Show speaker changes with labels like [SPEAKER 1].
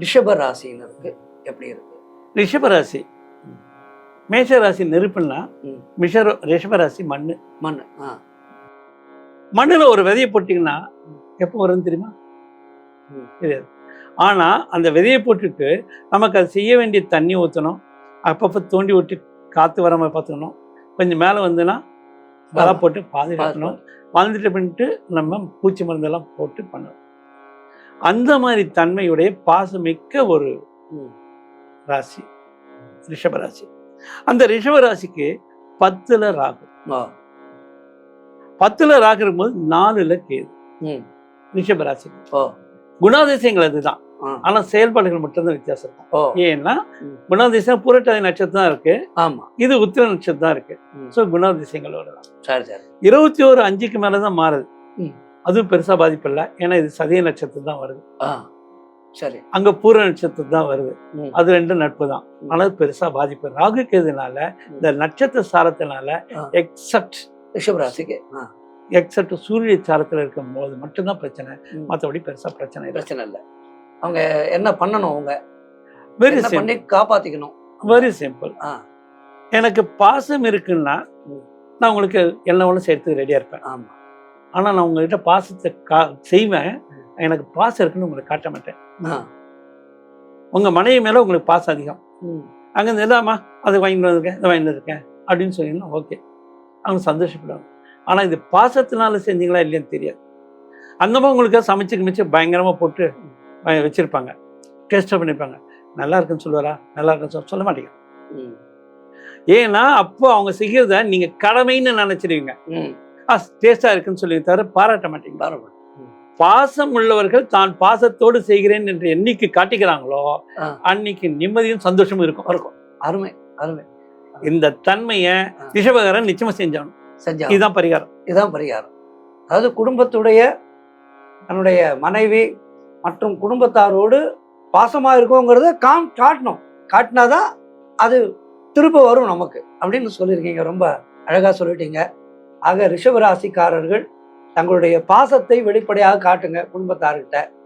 [SPEAKER 1] ரிஷப ராசினருக்கு எப்படி இருக்கு?
[SPEAKER 2] ரிஷபராசி மேஷராசி நெருப்புன்னா ரிஷபராசி மண்ணு.
[SPEAKER 1] மண்ணு
[SPEAKER 2] மண்ணுல ஒரு விதையை போட்டிங்கன்னா எப்போ வரும்னு தெரியுமா? தெரியாது. ஆனா அந்த விதையை போட்டுட்டு நமக்கு அது செய்ய வேண்டிய தண்ணி ஊற்றணும், அப்பப்போ தோண்டி விட்டு காற்று வராமல் பார்த்துக்கணும், கொஞ்சம் மேலே வந்துன்னா வலை போட்டு பாதுகாக்கணும், வாழ்ந்துட்டு பண்ணிட்டு நம்ம பூச்சி மருந்தெல்லாம் போட்டு பண்ணணும். அந்த மாதிரி தன்மையுடைய பாசமிக்க ஒரு ராசி ரிஷபராசி. அந்த ரிஷபராசிக்கு 10ல் ராகு. 10ல் ராகு இருக்கும்போது 4ல் கேது. ரிஷபராசிக்கு குணாதிசயங்கள் அதுதான், ஆனா செயல்பாடுகள் மட்டும்தான் வித்தியாசம் இருக்கும். ஏன்னா குணாதிசயம் புரட்டாதி நட்சத்திரம் தான் இருக்கு,
[SPEAKER 1] ஆமா,
[SPEAKER 2] இது உத்திர நட்சத்திரம் தான் இருக்கு. ஸோ குணாதிசயங்களோட தான்.
[SPEAKER 1] சரி சரி.
[SPEAKER 2] 21/5க்கு மேலதான் மாறுது. அதுவும் பெருசா பாதிப்பு இல்லை, ஏன்னா இது சதய நட்சத்திரம் தான் வருது.
[SPEAKER 1] சரி.
[SPEAKER 2] அங்க பூர நட்சத்திரம் தான் வருது, அது ரெண்டும் நட்பு தான். ஆனால் பெருசா பாதிப்பு ராகு கேதுனால இந்த நட்சத்திர சாரத்தினால எக்ஸப்ட்
[SPEAKER 1] ரிஷபராசிக்கு
[SPEAKER 2] எக்ஸப்ட் சூரிய சாரத்துல இருக்கும் போது மட்டும்தான் பிரச்சனை, மற்றபடி பெருசா பிரச்சனை
[SPEAKER 1] இல்லை. அவங்க என்ன பண்ணணும்? அவங்க
[SPEAKER 2] வெரி
[SPEAKER 1] பண்ணி காப்பாத்திக்கணும்.
[SPEAKER 2] Very simple. எனக்கு பாசம் இருக்குன்னா நான் உங்களுக்கு எல்லாம் சேர்த்து ரெடியா இருப்பேன்.
[SPEAKER 1] ஆமா.
[SPEAKER 2] ஆனா நான் உங்ககிட்ட பாசத்தை செய்வேன், எனக்கு பாசம் இருக்குன்னு உங்களுக்கு காட்ட மாட்டேன். உங்க மனைவி மேல உங்களுக்கு பாசம் அதிகம், அங்க இருந்து எல்லாமா அது வாங்கிட்டு வந்திருக்கேன், இதை வாங்கிட்டு இருக்கேன் அப்படின்னு சொன்னீங்கன்னா ஓகே, அவங்க சந்தோஷப்படுவாங்க. ஆனா இது பாசத்தினால செஞ்சீங்களா இல்லையான்னு தெரியாது. அந்த மாதிரி உங்களுக்கு சமைச்சு பயங்கரமா போட்டு வச்சிருப்பாங்க, டேஸ்டா பண்ணிருப்பாங்க, நல்லா இருக்குன்னு சொல்லுவாரா, நல்லா இருக்குன்னு சொல்ல மாட்டீங்க. ஏன்னா அப்போ அவங்க செய்யறத நீங்க கடமைன்னு நினைச்சிருவீங்க, டேஸ்டா இருக்குன்னு சொல்லி தவிர பாராட்ட மாட்டீங்க. பாசம் உள்ளவர்கள் தான் பாசத்தோடு செய்கிறேன் என்று என்னைக்கு காட்டிக்கிறாங்களோ அன்னைக்கு நிம்மதியும் சந்தோஷமும் இருக்கும்.
[SPEAKER 1] அருமை அருமை.
[SPEAKER 2] இந்த தன்மையை ரிஷபகரன் நிச்சயமா செஞ்சாங்க. இதுதான் பரிகாரம்.
[SPEAKER 1] இதுதான் பரிகாரம். அதாவது குடும்பத்துடைய தன்னுடைய மனைவி மற்றும் குடும்பத்தாரோடு பாசமா இருக்கோங்கிறத காட்டணும். காட்டினாதான் அது திரும்ப வரும் நமக்கு அப்படின்னு சொல்லியிருக்கீங்க. ரொம்ப அழகா சொல்லிட்டீங்க. ஆக ரிஷபராசிக்காரர்கள் தங்களுடைய பாசத்தை வெளிப்படையாக காட்டுங்க குடும்பத்தார்கிட்ட.